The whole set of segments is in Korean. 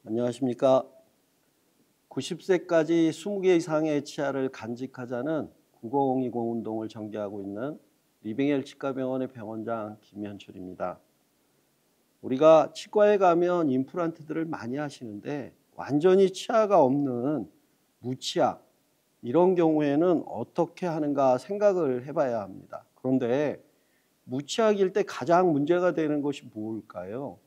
안녕하십니까. 90세까지 20개 이상의 치아를 간직하자는 9020 운동을 전개하고 있는 리빙헬 치과병원의 병원장 김현철입니다. 우리가 치과에 가면 임플란트들을 많이 하시는데 완전히 치아가 없는 무치아, 이런 경우에는 어떻게 하는가 생각을 해봐야 합니다. 그런데 무치아일 때 가장 문제가 되는 것이 뭘까요?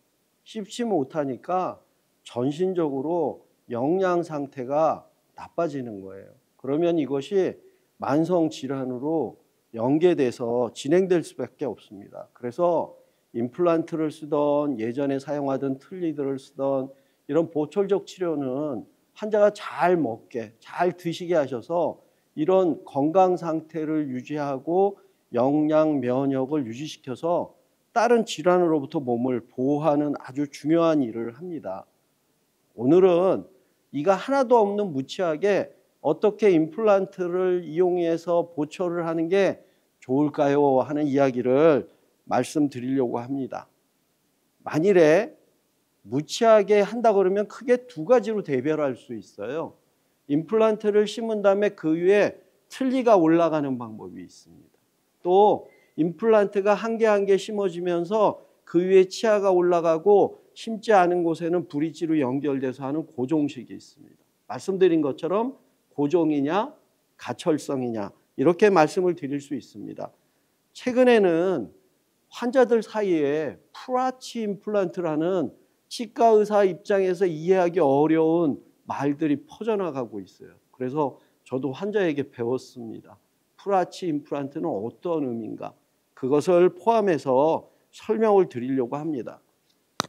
씹지 못하니까 전신적으로 영양 상태가 나빠지는 거예요. 그러면 이것이 만성 질환으로 연계돼서 진행될 수밖에 없습니다. 그래서 임플란트를 쓰던 예전에 사용하던 틀니들을 쓰던 이런 보철적 치료는 환자가 잘 먹게, 잘 드시게 하셔서 이런 건강 상태를 유지하고 영양 면역을 유지시켜서 다른 질환으로부터 몸을 보호하는 아주 중요한 일을 합니다. 오늘은 이가 하나도 없는 무치아에 어떻게 임플란트를 이용해서 보철을 하는 게 좋을까요? 하는 이야기를 말씀드리려고 합니다. 만일에 무치아에 한다 그러면 크게 두 가지로 대별할 수 있어요. 임플란트를 심은 다음에 그 위에 틀니가 올라가는 방법이 있습니다. 또 임플란트가 한 개 한 개 심어지면서 그 위에 치아가 올라가고 심지 않은 곳에는 브릿지로 연결돼서 하는 고정식이 있습니다. 말씀드린 것처럼 고정이냐 가철성이냐 이렇게 말씀을 드릴 수 있습니다. 최근에는 환자들 사이에 풀아치 임플란트라는 치과 의사 입장에서 이해하기 어려운 말들이 퍼져나가고 있어요. 그래서 저도 환자에게 배웠습니다. 풀아치 임플란트는 어떤 의미인가? 그것을 포함해서 설명을 드리려고 합니다.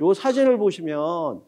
이 사진을 보시면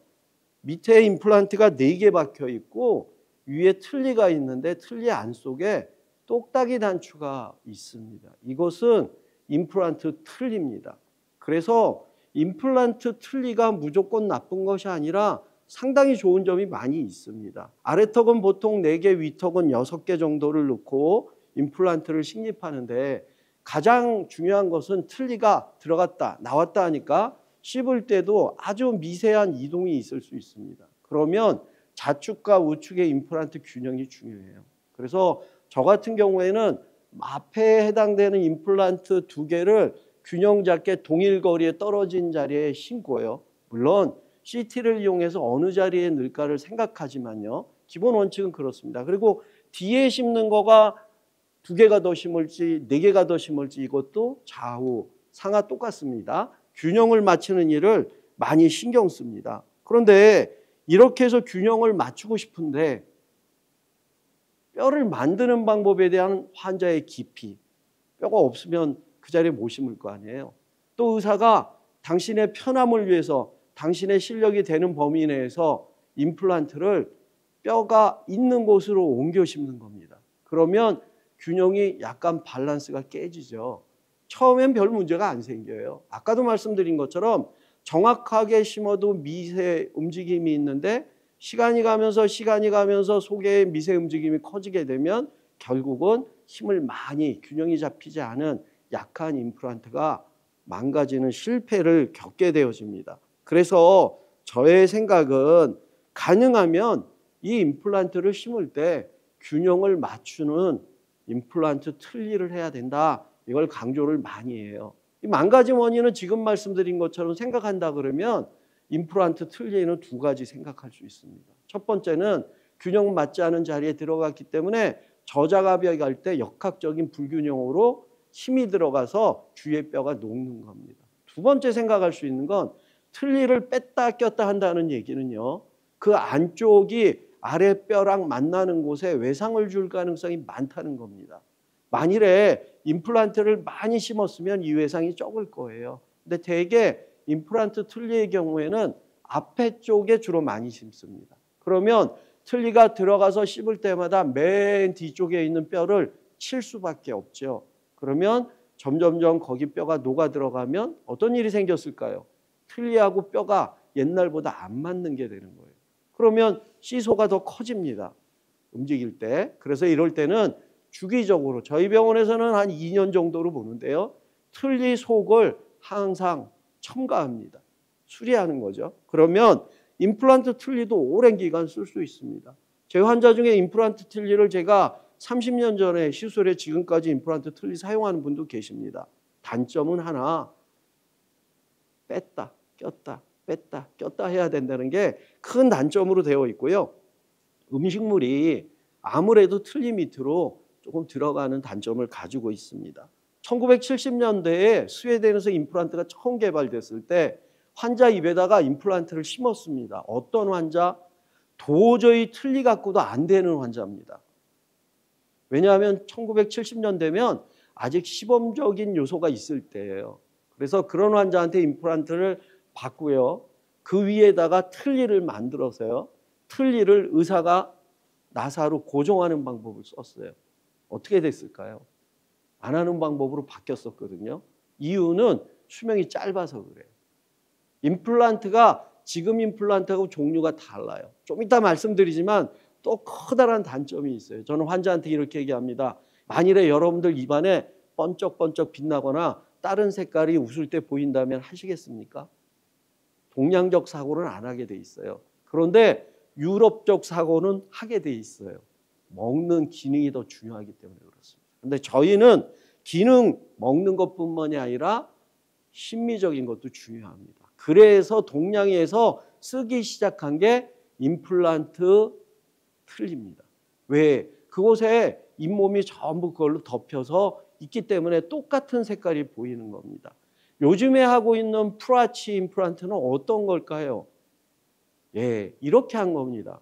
밑에 임플란트가 4개 박혀 있고 위에 틀니가 있는데 틀니 안쪽에 똑딱이 단추가 있습니다. 이것은 임플란트 틀니입니다. 그래서 임플란트 틀니가 무조건 나쁜 것이 아니라 상당히 좋은 점이 많이 있습니다. 아래턱은 보통 4개, 위턱은 6개 정도를 넣고 임플란트를 식립하는데 가장 중요한 것은 틀니가 들어갔다 나왔다 하니까 씹을 때도 아주 미세한 이동이 있을 수 있습니다. 그러면 좌측과 우측의 임플란트 균형이 중요해요. 그래서 저 같은 경우에는 앞에 해당되는 임플란트 2개를 균형 잡게 동일 거리에 떨어진 자리에 심고요. 물론 CT를 이용해서 어느 자리에 넣을까를 생각하지만요. 기본 원칙은 그렇습니다. 그리고 뒤에 심는 거가 2개가 더 심을지 4개가 더 심을지 이것도 좌우 상하 똑같습니다. 균형을 맞추는 일을 많이 신경 씁니다. 그런데 이렇게 해서 균형을 맞추고 싶은데 뼈를 만드는 방법에 대한 환자의 깊이, 뼈가 없으면 그 자리에 못 심을 거 아니에요. 또 의사가 당신의 편함을 위해서 당신의 실력이 되는 범위 내에서 임플란트를 뼈가 있는 곳으로 옮겨 심는 겁니다. 그러면 균형이 약간 밸런스가 깨지죠. 처음엔 별 문제가 안 생겨요. 아까도 말씀드린 것처럼 정확하게 심어도 미세 움직임이 있는데 시간이 가면서 속의 미세 움직임이 커지게 되면 결국은 힘을 많이 균형이 잡히지 않은 약한 임플란트가 망가지는 실패를 겪게 되어집니다. 그래서 저의 생각은 가능하면 이 임플란트를 심을 때 균형을 맞추는 임플란트 틀니를 해야 된다. 이걸 강조를 많이 해요. 이 망가진 원인은 지금 말씀드린 것처럼 생각한다 그러면 임플란트 틀니에는 2가지 생각할 수 있습니다. 첫 번째는 균형 맞지 않은 자리에 들어갔기 때문에 저자갑이 갈 때 역학적인 불균형으로 힘이 들어가서 주위의 뼈가 녹는 겁니다. 2번째 생각할 수 있는 건 틀니를 뺐다 꼈다 한다는 얘기는요. 그 안쪽이 아랫뼈랑 만나는 곳에 외상을 줄 가능성이 많다는 겁니다. 만일에 임플란트를 많이 심었으면 이 외상이 적을 거예요. 근데 대개 임플란트 틀니의 경우에는 앞에 쪽에 주로 많이 심습니다. 그러면 틀니가 들어가서 씹을 때마다 맨 뒤쪽에 있는 뼈를 칠 수밖에 없죠. 그러면 점점점 거기 뼈가 녹아 들어가면 어떤 일이 생겼을까요? 틀니하고 뼈가 옛날보다 안 맞는 게 되는 거예요. 그러면 시소가 더 커집니다. 움직일 때. 그래서 이럴 때는 주기적으로 저희 병원에서는 한 2년 정도로 보는데요. 틀니 속을 항상 첨가합니다. 수리하는 거죠. 그러면 임플란트 틀니도 오랜 기간 쓸 수 있습니다. 제 환자 중에 임플란트 틀니를 제가 30년 전에 시술에 지금까지 임플란트 틀니 사용하는 분도 계십니다. 단점은 하나, 뺐다 꼈다 뺐다 꼈다 해야 된다는 게 큰 단점으로 되어 있고요. 음식물이 아무래도 틀니 밑으로 조금 들어가는 단점을 가지고 있습니다. 1970년대에 스웨덴에서 임플란트가 처음 개발됐을 때 환자 입에다가 임플란트를 심었습니다. 어떤 환자? 도저히 틀니 갖고도 안 되는 환자입니다. 왜냐하면 1970년대면 아직 시범적인 요소가 있을 때예요. 그래서 그런 환자한테 임플란트를 받고요. 그 위에다가 틀니를 만들어서요. 틀니를 의사가 나사로 고정하는 방법을 썼어요. 어떻게 됐을까요? 안 하는 방법으로 바뀌었었거든요. 이유는 수명이 짧아서 그래요. 임플란트가 지금 임플란트하고 종류가 달라요. 좀 이따 말씀드리지만 또 커다란 단점이 있어요. 저는 환자한테 이렇게 얘기합니다. 만일에 여러분들 입안에 번쩍번쩍 빛나거나 다른 색깔이 웃을 때 보인다면 하시겠습니까? 동양적 사고는 안 하게 돼 있어요. 그런데 유럽적 사고는 하게 돼 있어요. 먹는 기능이 더 중요하기 때문에 그렇습니다. 그런데 저희는 기능 먹는 것뿐만이 아니라 심미적인 것도 중요합니다. 그래서 동양에서 쓰기 시작한 게 임플란트 틀니입니다. 왜? 그곳에 잇몸이 전부 그걸로 덮여서 있기 때문에 똑같은 색깔이 보이는 겁니다. 요즘에 하고 있는 프라치 임플란트는 어떤 걸까요? 예, 이렇게 한 겁니다.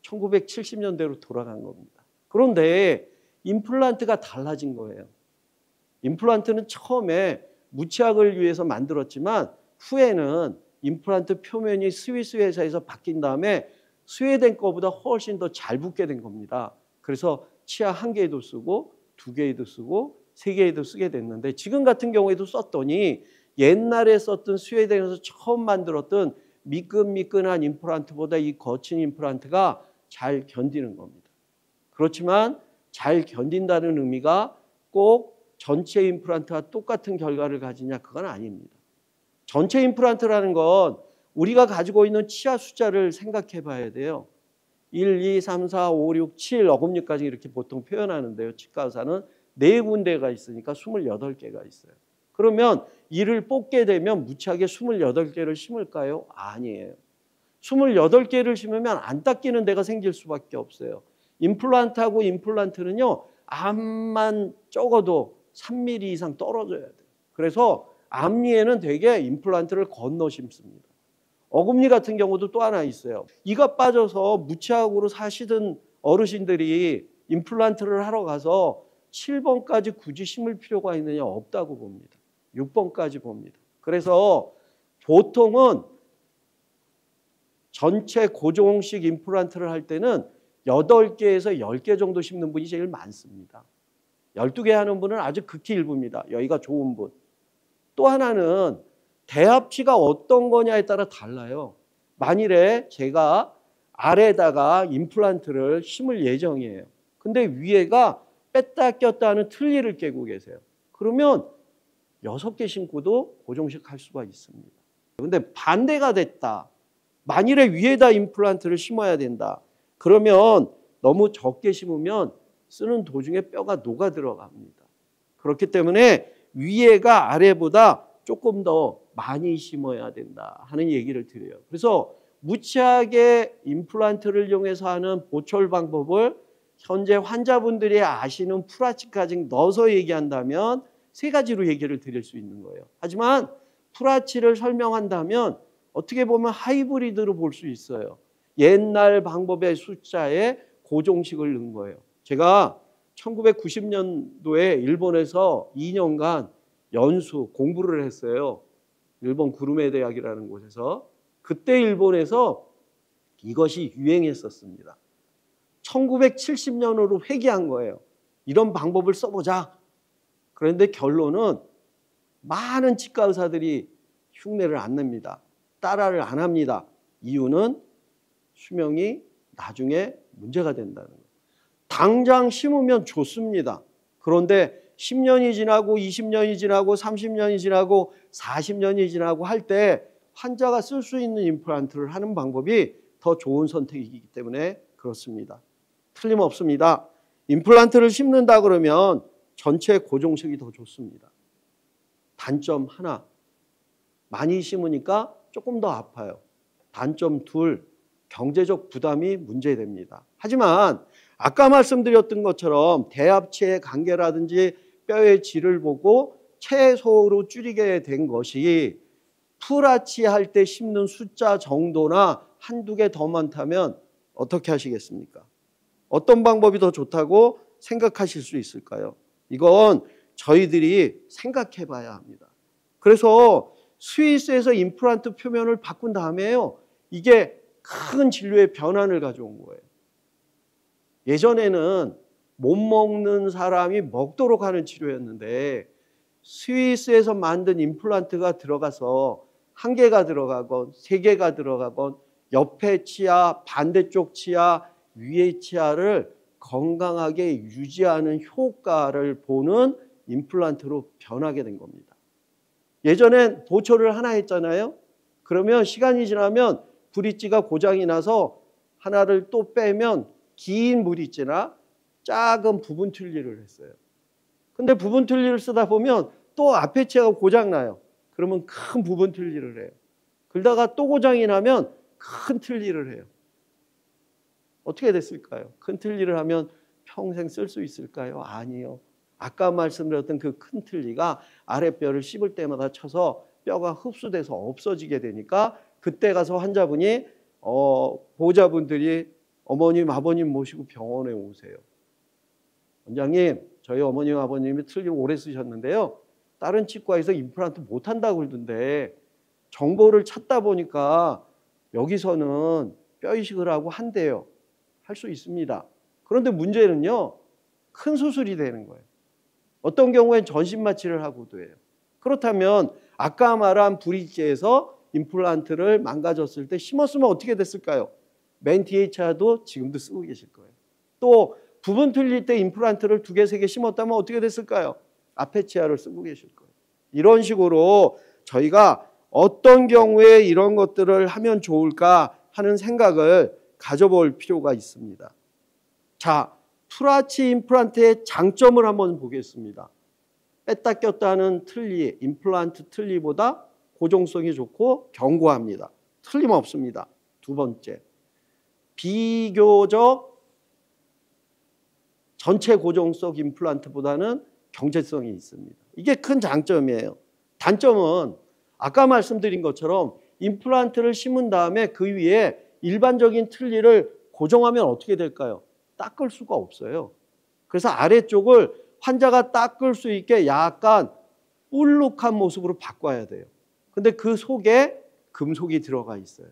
1970년대로 돌아간 겁니다. 그런데 임플란트가 달라진 거예요. 임플란트는 처음에 무치약을 위해서 만들었지만 후에는 임플란트 표면이 스위스 회사에서 바뀐 다음에 스웨덴 거보다 훨씬 더 잘 붙게 된 겁니다. 그래서 치아 1개에도 쓰고 2개에도 쓰고 3개에도 쓰게 됐는데 지금 같은 경우에도 썼더니 옛날에 썼던 스웨덴에서 처음 만들었던 미끈미끈한 임플란트보다 이 거친 임플란트가 잘 견디는 겁니다. 그렇지만 잘 견딘다는 의미가 꼭 전체 임플란트와 똑같은 결과를 가지냐 그건 아닙니다. 전체 임플란트라는 건 우리가 가지고 있는 치아 숫자를 생각해 봐야 돼요. 1, 2, 3, 4, 5, 6, 7 어금니까지 이렇게 보통 표현하는데요. 치과 의사는 4군데가 있으니까 28개가 있어요. 그러면 이를 뽑게 되면 무치하게 28개를 심을까요? 아니에요. 28개를 심으면 안 닦이는 데가 생길 수밖에 없어요. 임플란트하고 임플란트는요. 암만 적어도 3mm 이상 떨어져야 돼요. 그래서 앞니에는 되게 임플란트를 건너 심습니다. 어금니 같은 경우도 또 하나 있어요. 이가 빠져서 무치약으로 사시던 어르신들이 임플란트를 하러 가서 7번까지 굳이 심을 필요가 있느냐 없다고 봅니다. 6번까지 봅니다. 그래서 보통은 전체 고정식 임플란트를 할 때는 8개에서 10개 정도 심는 분이 제일 많습니다. 12개 하는 분은 아주 극히 일부입니다. 여기가 좋은 분. 또 하나는 대합치가 어떤 거냐에 따라 달라요. 만일에 제가 아래에다가 임플란트를 심을 예정이에요. 근데 위에가 뺐다 꼈다 하는 틀니를 깨고 계세요. 그러면 6개 심고도 고정식 할 수가 있습니다. 근데 반대가 됐다. 만일에 위에다 임플란트를 심어야 된다. 그러면 너무 적게 심으면 쓰는 도중에 뼈가 녹아 들어갑니다. 그렇기 때문에 위에가 아래보다 조금 더 많이 심어야 된다 하는 얘기를 드려요. 그래서 무치하게 임플란트를 이용해서 하는 보철 방법을 현재 환자분들이 아시는 프라치까지 넣어서 얘기한다면 3가지로 얘기를 드릴 수 있는 거예요. 하지만 프라치를 설명한다면 어떻게 보면 하이브리드로 볼 수 있어요. 옛날 방법의 숫자에 고정식을 넣은 거예요. 제가 1990년도에 일본에서 2년간 연수 공부를 했어요. 일본 구르메 대학이라는 곳에서. 그때 일본에서 이것이 유행했었습니다. 1970년으로 회귀한 거예요. 이런 방법을 써보자. 그런데 결론은 많은 치과 의사들이 흉내를 안 냅니다. 따라를 안 합니다. 이유는 수명이 나중에 문제가 된다는 거예요. 당장 심으면 좋습니다. 그런데 10년이 지나고 20년이 지나고 30년이 지나고 40년이 지나고 할 때 환자가 쓸 수 있는 임플란트를 하는 방법이 더 좋은 선택이기 때문에 그렇습니다. 틀림없습니다. 임플란트를 심는다 그러면 전체 고정식이 더 좋습니다. 단점 하나, 많이 심으니까 조금 더 아파요. 단점 둘, 경제적 부담이 문제됩니다. 하지만 아까 말씀드렸던 것처럼 대합체의 관계라든지 뼈의 질을 보고 최소로 줄이게 된 것이 풀아치 할 때 심는 숫자 정도나 한두 개 더 많다면 어떻게 하시겠습니까? 어떤 방법이 더 좋다고 생각하실 수 있을까요? 이건 저희들이 생각해 봐야 합니다. 그래서 스위스에서 임플란트 표면을 바꾼 다음에요, 이게 큰 진료의 변환을 가져온 거예요. 예전에는 못 먹는 사람이 먹도록 하는 치료였는데 스위스에서 만든 임플란트가 들어가서 한 개가 들어가건 세 개가 들어가건 옆에 치아, 반대쪽 치아, 위의 치아를 건강하게 유지하는 효과를 보는 임플란트로 변하게 된 겁니다. 예전엔 보초를 하나 했잖아요. 그러면 시간이 지나면 브릿지가 고장이 나서 하나를 또 빼면 긴 브릿지나 작은 부분 틀니를 했어요. 근데 부분 틀니를 쓰다 보면 또 앞에 치아가 고장나요. 그러면 큰 부분 틀니를 해요. 그러다가 또 고장이 나면 큰 틀니를 해요. 어떻게 됐을까요? 큰 틀니를 하면 평생 쓸 수 있을까요? 아니요. 아까 말씀드렸던 그 큰 틀니가 아랫뼈를 씹을 때마다 쳐서 뼈가 흡수돼서 없어지게 되니까 그때 가서 환자분이 보호자분들이 어머님, 아버님 모시고 병원에 오세요. 원장님, 저희 어머님, 아버님이 틀니를 오래 쓰셨는데요, 다른 치과에서 임플란트 못한다고 그러던데 정보를 찾다 보니까 여기서는 뼈 이식을 하고 한대요. 할 수 있습니다. 그런데 문제는요, 큰 수술이 되는 거예요. 어떤 경우엔 전신 마취를 하고도 해요. 그렇다면 아까 말한 브릿지에서 임플란트를 망가졌을 때 심었으면 어떻게 됐을까요? 맨 뒤에 차도 지금도 쓰고 계실 거예요. 또 부분 틀릴 때 임플란트를 2개, 3개 심었다면 어떻게 됐을까요? 앞에 치아를 쓰고 계실 거예요. 이런 식으로 저희가 어떤 경우에 이런 것들을 하면 좋을까 하는 생각을 가져볼 필요가 있습니다. 자, 풀아치 임플란트의 장점을 한번 보겠습니다. 뺐다 꼈다 하는 틀니, 임플란트 틀니보다 고정성이 좋고 견고합니다. 틀림없습니다. 두 번째, 비교적 전체 고정성 임플란트보다는 경제성이 있습니다. 이게 큰 장점이에요. 단점은 아까 말씀드린 것처럼 임플란트를 심은 다음에 그 위에 일반적인 틀니를 고정하면 어떻게 될까요? 닦을 수가 없어요. 그래서 아래쪽을 환자가 닦을 수 있게 약간 볼록한 모습으로 바꿔야 돼요. 근데 그 속에 금속이 들어가 있어요.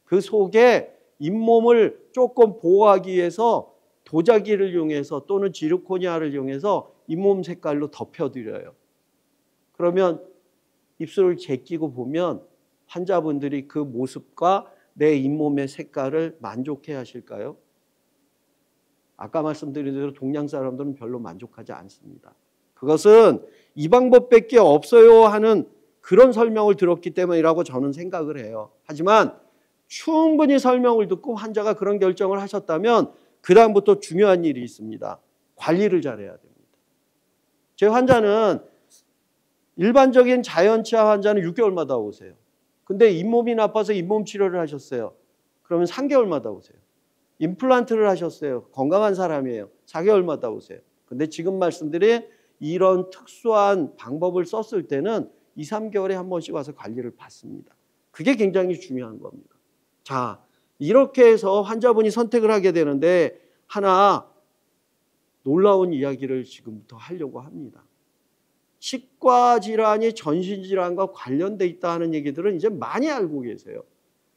그 속에 잇몸을 조금 보호하기 위해서 도자기를 이용해서 또는 지르코니아를 이용해서 잇몸 색깔로 덮여드려요. 그러면 입술을 제끼고 보면 환자분들이 그 모습과 내 잇몸의 색깔을 만족해 하실까요? 아까 말씀드린 대로 동양 사람들은 별로 만족하지 않습니다. 그것은 이 방법밖에 없어요 하는 그런 설명을 들었기 때문이라고 저는 생각을 해요. 하지만 충분히 설명을 듣고 환자가 그런 결정을 하셨다면 그 다음부터 중요한 일이 있습니다. 관리를 잘해야 됩니다. 제 환자는 일반적인 자연치아 환자는 6개월마다 오세요. 근데 잇몸이 나빠서 잇몸 치료를 하셨어요. 그러면 3개월마다 오세요. 임플란트를 하셨어요. 건강한 사람이에요. 4개월마다 오세요. 근데 지금 말씀드린 이런 특수한 방법을 썼을 때는 2, 3개월에 한 번씩 와서 관리를 받습니다. 그게 굉장히 중요한 겁니다. 자, 이렇게 해서 환자분이 선택을 하게 되는데 하나 놀라운 이야기를 지금부터 하려고 합니다. 치과 질환이 전신 질환과 관련돼 있다는 얘기들은 이제 많이 알고 계세요.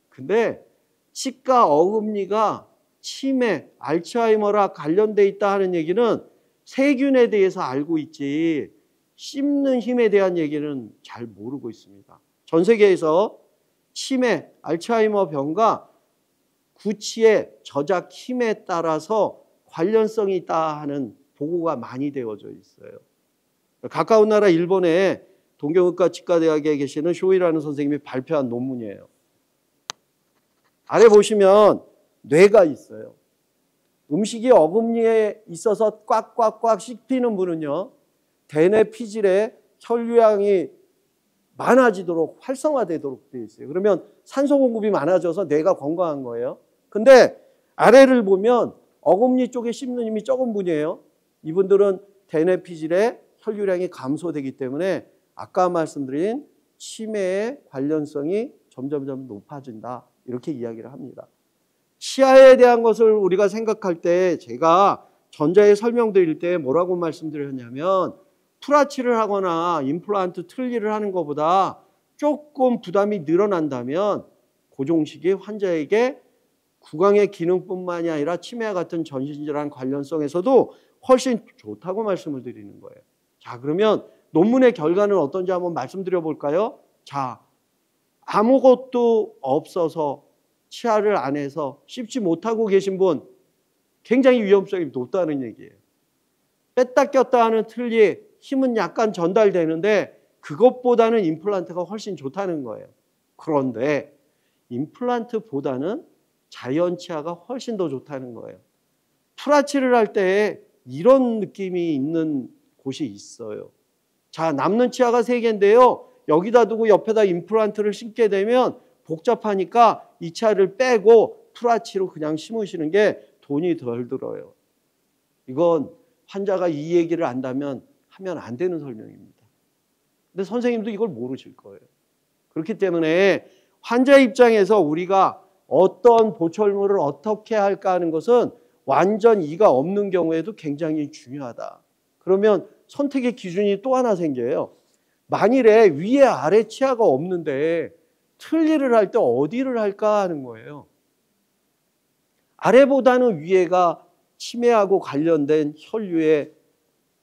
근데 치과 어금니가 치매, 알츠하이머랑 관련돼 있다 하는 얘기는 세균에 대해서 알고 있지 씹는 힘에 대한 얘기는 잘 모르고 있습니다. 전 세계에서 치매, 알츠하이머 병과 구치의 저작 힘에 따라서 관련성이 있다 하는 보고가 많이 되어져 있어요. 가까운 나라 일본에 동경의과 치과대학에 계시는 쇼이라는 선생님이 발표한 논문이에요. 아래 보시면 뇌가 있어요. 음식이 어금니에 있어서 꽉꽉꽉 씹히는 분은요, 대뇌 피질에 혈류량이 많아지도록 활성화되도록 되어 있어요. 그러면 산소 공급이 많아져서 뇌가 건강한 거예요. 근데 아래를 보면 어금니 쪽에 씹는 힘이 적은 분이에요. 이분들은 대뇌 피질에 혈류량이 감소되기 때문에 아까 말씀드린 치매의 관련성이 점점점 높아진다. 이렇게 이야기를 합니다. 치아에 대한 것을 우리가 생각할 때 제가 전자에 설명드릴 때 뭐라고 말씀드렸냐면 프라치를 하거나 임플란트 틀니를 하는 것보다 조금 부담이 늘어난다면 고종식이 환자에게 구강의 기능뿐만이 아니라 치매와 같은 전신질환 관련성에서도 훨씬 좋다고 말씀을 드리는 거예요. 자, 그러면 논문의 결과는 어떤지 한번 말씀드려 볼까요? 자, 아무것도 없어서 치아를 안에서 씹지 못하고 계신 분 굉장히 위험성이 높다는 얘기예요. 뺐다 꼈다 하는 틀니 힘은 약간 전달되는데 그것보다는 임플란트가 훨씬 좋다는 거예요. 그런데 임플란트보다는 자연 치아가 훨씬 더 좋다는 거예요. 프라치를 할 때 이런 느낌이 있는 곳이 있어요. 자, 남는 치아가 3개인데요. 여기다 두고 옆에다 임플란트를 심게 되면 복잡하니까 이 치아를 빼고 프라치로 그냥 심으시는 게 돈이 덜 들어요. 이건 환자가 이 얘기를 안다면 하면 안 되는 설명입니다. 근데 선생님도 이걸 모르실 거예요. 그렇기 때문에 환자 입장에서 우리가 어떤 보철물을 어떻게 할까 하는 것은 완전 이가 없는 경우에도 굉장히 중요하다. 그러면 선택의 기준이 또 하나 생겨요. 만일에 위에 아래 치아가 없는데 틀니를 할 때 어디를 할까 하는 거예요. 아래보다는 위에가 치매하고 관련된 혈류의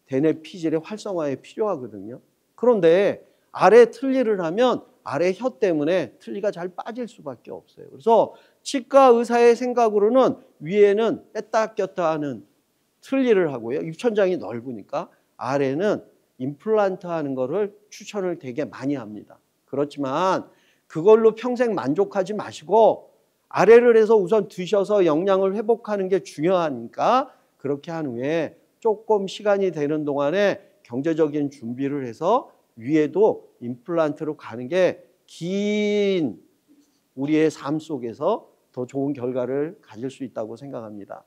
대뇌 피질의 활성화에 필요하거든요. 그런데 아래 틀니를 하면 아래 혀 때문에 틀니가 잘 빠질 수밖에 없어요. 그래서 치과 의사의 생각으로는 위에는 뺐다 꼈다 하는 틀니를 하고요. 입천장이 넓으니까 아래는 임플란트 하는 거를 추천을 되게 많이 합니다. 그렇지만 그걸로 평생 만족하지 마시고 아래를 해서 우선 드셔서 영양을 회복하는 게 중요하니까 그렇게 한 후에 조금 시간이 되는 동안에 경제적인 준비를 해서 위에도 임플란트로 가는 게 긴 우리의 삶 속에서 더 좋은 결과를 가질 수 있다고 생각합니다.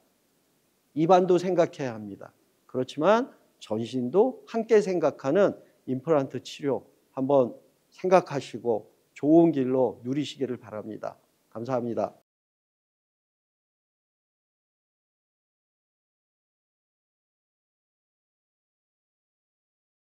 입안도 생각해야 합니다. 그렇지만 전신도 함께 생각하는 임플란트 치료 한번 생각하시고 좋은 길로 누리시기를 바랍니다. 감사합니다.